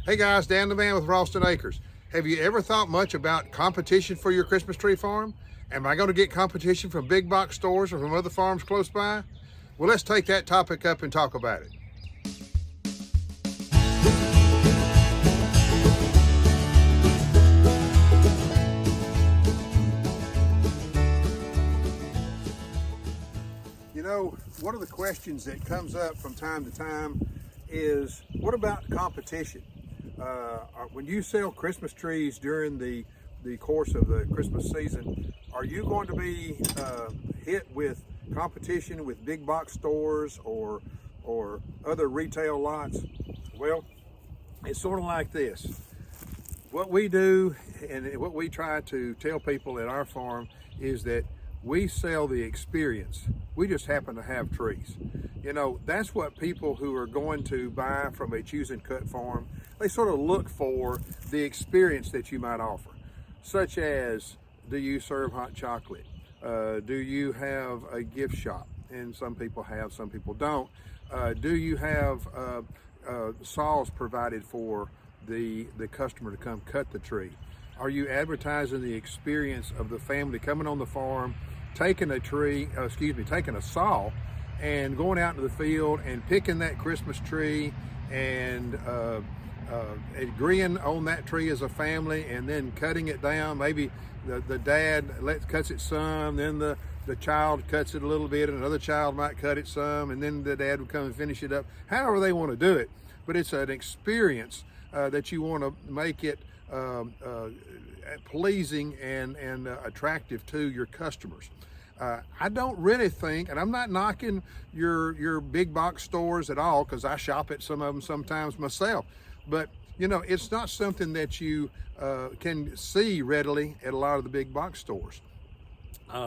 Hey guys, Dan the Man with Raulston Acres. Have you ever thought much about competition for your Christmas tree farm? Am I going to get competition from big box stores or from other farms close by? Well, let's take that topic up and talk about it. You know, one of the questions that comes up from time to time is, what about competition? When you sell Christmas trees during the course of the Christmas season, are you going to be hit with competition with big box stores or other retail lots? Well, it's sort of like this. What we do and what we try to tell people at our farm is that we sell the experience. We just happen to have trees. You know, that's what people who are going to buy from a choose and cut farm, they sort of look for the experience that you might offer, such as, do you serve hot chocolate? Do you have a gift shop? And some people have, some people don't. Do you have saws provided for the customer to come cut the tree? Are you advertising the experience of the family coming on the farm, taking a saw and going out into the field and picking that Christmas tree and agreeing on that tree as a family and then cutting it down? Maybe the dad cuts it some, then the child cuts it a little bit, and another child might cut it some, and then the dad would come and finish it up. However they want to do it, but it's an experience that you want to make it pleasing and attractive to your customers. I don't really think, and I'm not knocking your big box stores at all, because I shop at some of them sometimes myself, but you know, it's not something that you can see readily at a lot of the big box stores.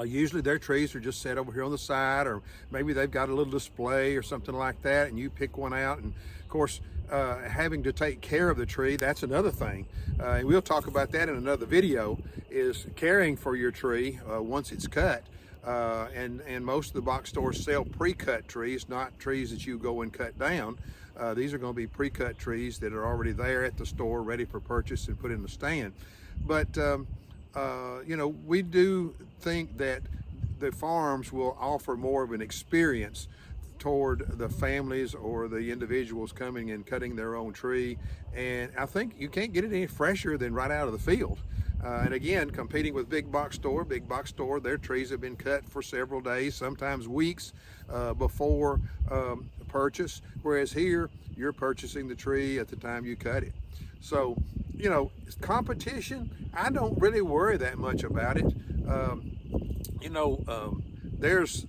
Usually their trees are just set over here on the side, or maybe they've got a little display or something like that, and you pick one out. And of course, having to take care of the tree, that's another thing. And we'll talk about that in another video, is caring for your tree once it's cut. And most of the box stores sell pre-cut trees, not trees that you go and cut down. These are going to be pre-cut trees that are already there at the store, ready for purchase and put in the stand. But you know, we do think that the farms will offer more of an experience toward the families or the individuals coming and cutting their own tree. And I think you can't get it any fresher than right out of the field. And again, competing with big box store, their trees have been cut for several days, sometimes weeks before purchase, whereas here you're purchasing the tree at the time you cut it. So, you know, competition, I don't really worry that much about it. You know, there's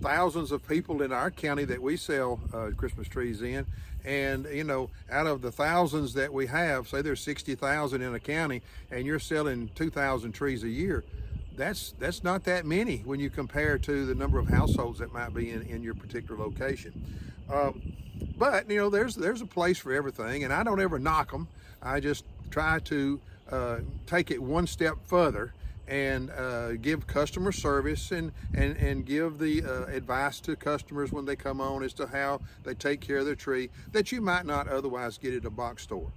thousands of people in our county that we sell Christmas trees in. And, you know, out of the thousands that we have, say there's 60,000 in a county, and you're selling 2,000 trees a year, that's not that many when you compare to the number of households that might be in your particular location. But, you know, there's a place for everything, and I don't ever knock them. I just try to take it one step further and give customer service and give the advice to customers when they come on as to how they take care of their tree that you might not otherwise get at a box store.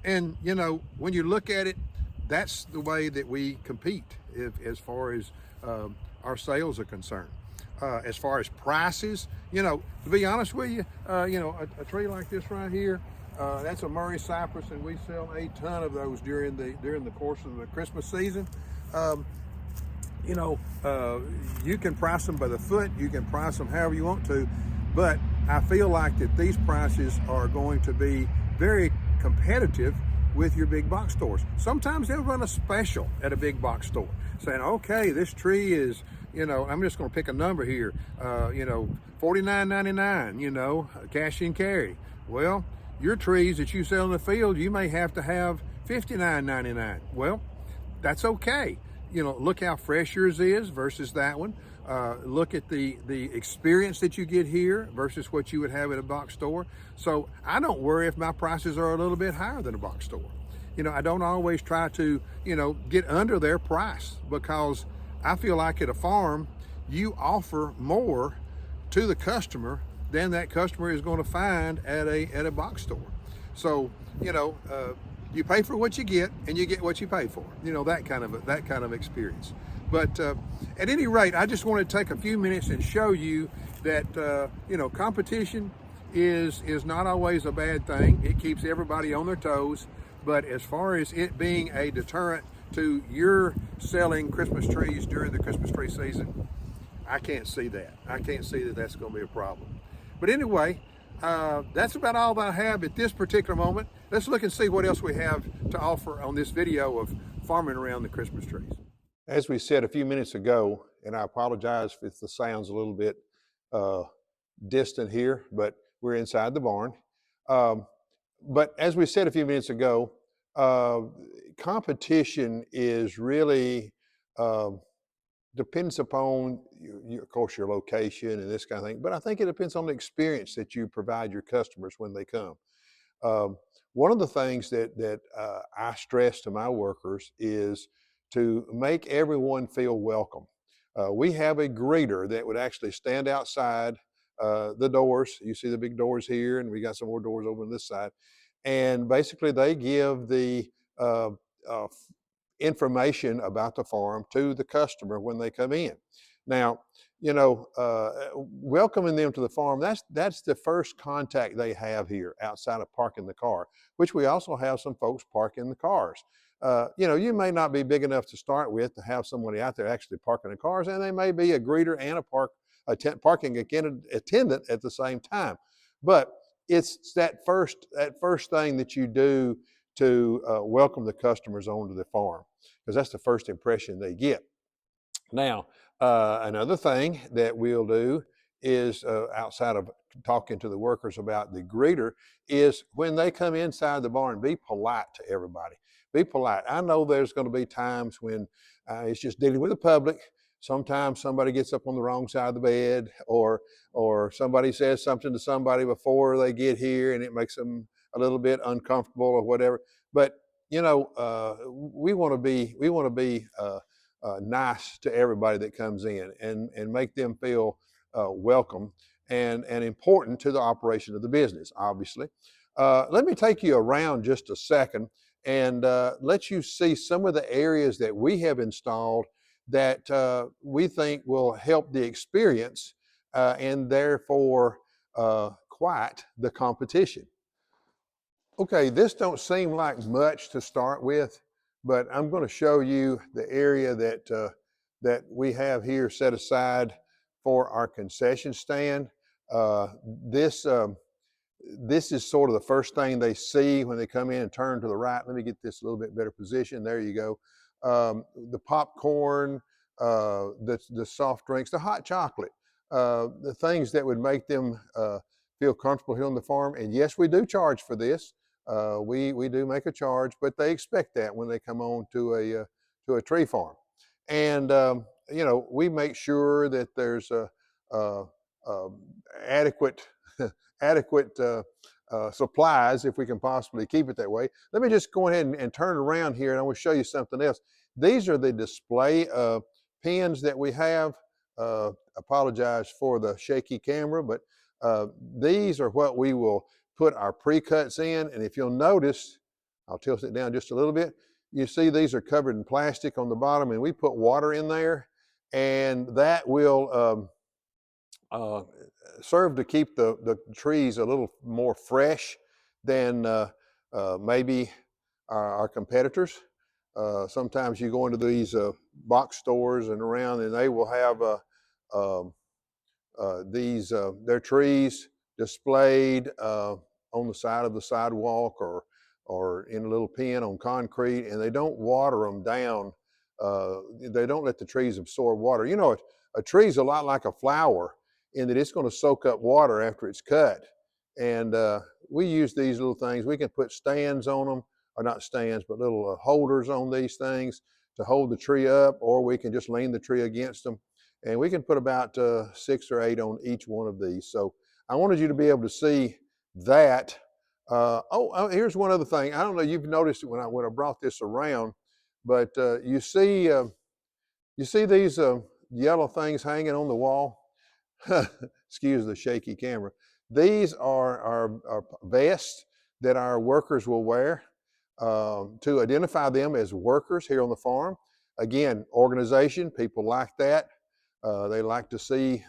And, you know, when you look at it, that's the way that we compete as far as our sales are concerned. As far as prices, you know, to be honest with you, you know, a tree like this right here, that's a Murray cypress, and we sell a ton of those during the course of the Christmas season. You know, you can price them by the foot, you can price them however you want to, but I feel like that these prices are going to be very competitive with your big box stores. Sometimes they'll run a special at a big box store saying, okay, this tree is, you know, I'm just going to pick a number here, you know, $49.99, you know, cash and carry. Well, your trees that you sell in the field, you may have to have $59.99. Well, that's okay. You know, look how fresh yours is versus that one. Look at the experience that you get here versus what you would have at a box store. So I don't worry if my prices are a little bit higher than a box store. You know, I don't always try to, you know, get under their price, because I feel like at a farm, you offer more to the customer than that customer is going to find at a box store. So, you know, you pay for what you get, and you get what you pay for. You know, that kind of experience. But at any rate, I just want to take a few minutes and show you that you know, competition is not always a bad thing. It keeps everybody on their toes. But as far as it being a deterrent to your selling Christmas trees during the Christmas tree season, I can't see that. I can't see that that's going to be a problem. But anyway, that's about all that I have at this particular moment. Let's look and see what else we have to offer on this video of farming around the Christmas trees. As we said a few minutes ago, and I apologize if the sound's a little bit distant here, but we're inside the barn. But as we said a few minutes ago, competition is really depends upon, of course, your location and this kind of thing, but I think it depends on the experience that you provide your customers when they come. Um, One of the things that I stress to my workers is to make everyone feel welcome. We have a greeter that would actually stand outside the doors. You see the big doors here, and we got some more doors over on this side. And basically, they give the uh, uh, information about the farm to the customer when they come in. Now, you know, welcoming them to the farm, that's the first contact they have here outside of parking the car, which we also have some folks parking the cars. You know, you may not be big enough to start with to have somebody out there actually parking the cars, and they may be a greeter and a parking attendant at the same time. But it's that first thing that you do to welcome the customers onto the farm, because that's the first impression they get. Now, another thing that we'll do is, outside of talking to the workers about the greeter, is when they come inside the barn, be polite to everybody. Be polite. I know there's going to be times when it's just dealing with the public. Sometimes somebody gets up on the wrong side of the bed, or somebody says something to somebody before they get here, and it makes them a little bit uncomfortable or whatever. But you know, we want to be nice to everybody that comes in, and make them feel welcome and important to the operation of the business, obviously. Let me take you around just a second and let you see some of the areas that we have installed that we think will help the experience and therefore quiet the competition. Okay, this don't seem like much to start with, but I'm going to show you the area that we have here set aside for our concession stand. Uh, this this is sort of the first thing they see when they come in and turn to the right. Let me get this a little bit better position. There you go. The popcorn, the soft drinks, the hot chocolate, the things that would make them feel comfortable here on the farm. And yes, we do charge for this. We do make a charge, but they expect that when they come on to a tree farm. And you know, we make sure that there's a adequate adequate supplies, if we can possibly keep it that way. Let me just go ahead and turn around here, and I will show you something else. These are the display pins that we have. Apologize for the shaky camera, but these are what we will put our pre-cuts in. And if you'll notice, I'll tilt it down just a little bit. You see these are covered in plastic on the bottom, and we put water in there, and that will serve to keep the trees a little more fresh than maybe our competitors. Sometimes you go into these box stores and around, and they will have their trees displayed on the side of the sidewalk, or in a little pen on concrete, and they don't water them down. They don't let the trees absorb water. You know, a tree's a lot like a flower in that it's going to soak up water after it's cut. And we use these little things. We can put stands on them, or not stands, but little holders on these things to hold the tree up, or we can just lean the tree against them. And we can put about 6 or 8 on each one of these. So I wanted you to be able to see that. Here's one other thing. I don't know if you've noticed it when I brought this around, but you see these yellow things hanging on the wall. Excuse the shaky camera. These are our vests that our workers will wear to identify them as workers here on the farm. Again, organization, people like that. They like to see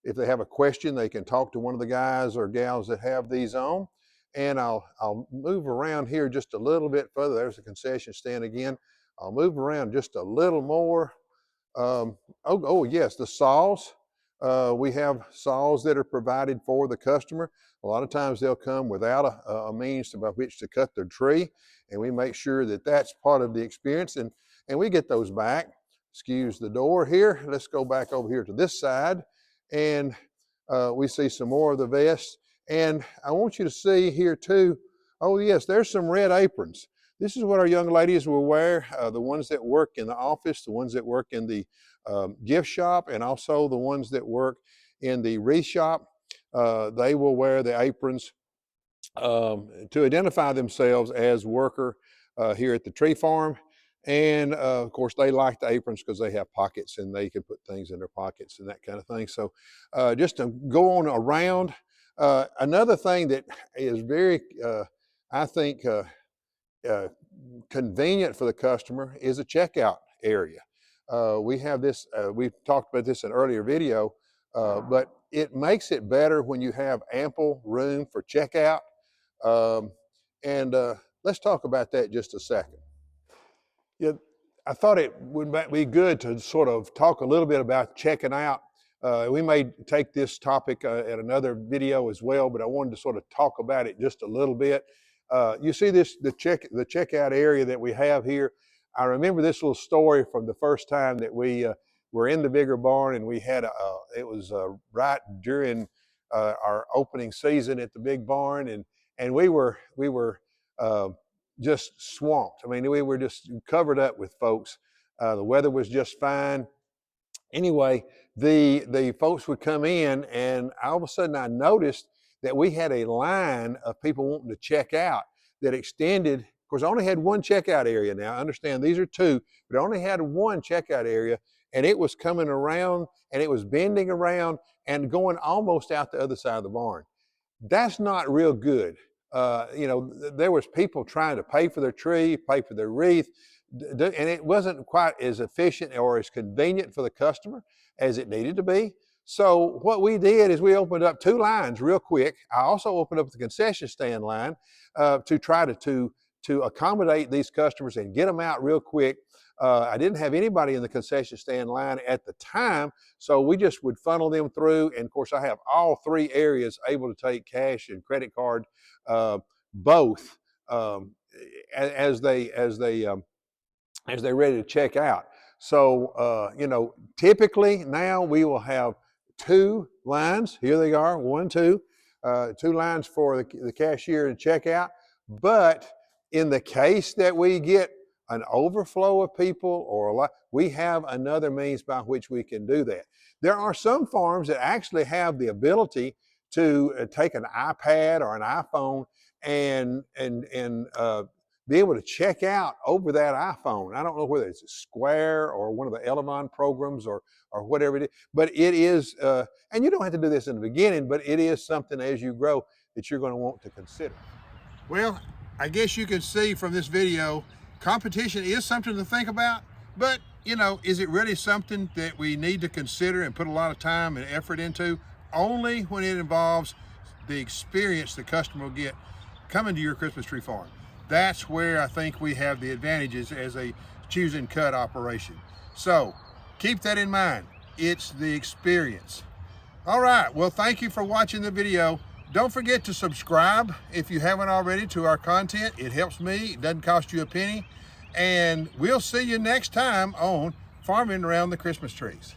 if they have a question, they can talk to one of the guys or gals that have these on. And I'll move around here just a little bit further. There's the concession stand again. I'll move around just a little more. Oh yes, the saws. We have saws that are provided for the customer. A lot of times they'll come without a means by which to cut their tree, and we make sure that that's part of the experience, and we get those back. Excuse the door here. Let's go back over here to this side, and we see some more of the vests. And I want you to see here too, oh yes, there's some red aprons. This is what our young ladies will wear, the ones that work in the office, the ones that work in the gift shop, and also the ones that work in the wreath shop. They will wear the aprons to identify themselves as worker here at the tree farm. And of course, they like the aprons because they have pockets and they can put things in their pockets and that kind of thing. So just to go on around, another thing that is very, I think, convenient for the customer is a checkout area. We have this, we've talked about this in an earlier video, but it makes it better when you have ample room for checkout. Let's talk about that just a second. Yeah, I thought it would be good to sort of talk a little bit about checking out. We may take this topic at another video as well, but I wanted to sort of talk about it just a little bit. You see the checkout area that we have here. I remember this little story from the first time that we were in the bigger barn, and we had it was right during our opening season at the big barn, and we were just swamped. I mean, we were just covered up with folks. The weather was just fine. Anyway, the folks would come in, and all of a sudden I noticed that we had a line of people wanting to check out that extended. Of course, I only had one checkout area now. I understand these are two, but I only had one checkout area, and it was coming around, and it was bending around and going almost out the other side of the barn. That's not real good. You know, there was people trying to pay for their tree, pay for their wreath, and it wasn't quite as efficient or as convenient for the customer as it needed to be. So what we did is we opened up two lines real quick. I also opened up the concession stand line to try to accommodate these customers and get them out real quick. I didn't have anybody in the concession stand line at the time, so we just would funnel them through. And of course, I have all three areas able to take cash and credit card, both as they're ready to check out. So you know, typically now we will have two lines. Here they are, 1, 2, 2 lines for the cashier to check out. But in the case that we get an overflow of people or a lot, we have another means by which we can do that. There are some farms that actually have the ability to take an iPad or an iPhone and be able to check out over that iPhone. I don't know whether it's a Square or one of the Elevon programs or whatever it is, but it is, and you don't have to do this in the beginning, but it is something as you grow that you're going to want to consider. Well, I guess you can see from this video, competition is something to think about, but you know, is it really something that we need to consider and put a lot of time and effort into? Only when it involves the experience the customer will get coming to your Christmas tree farm. That's where I think we have the advantages as a choose and cut operation. So keep that in mind. It's the experience. All right, well, thank you for watching the video. Don't forget to subscribe if you haven't already to our content. It helps me, it doesn't cost you a penny. And we'll see you next time on Farming Around the Christmas Trees.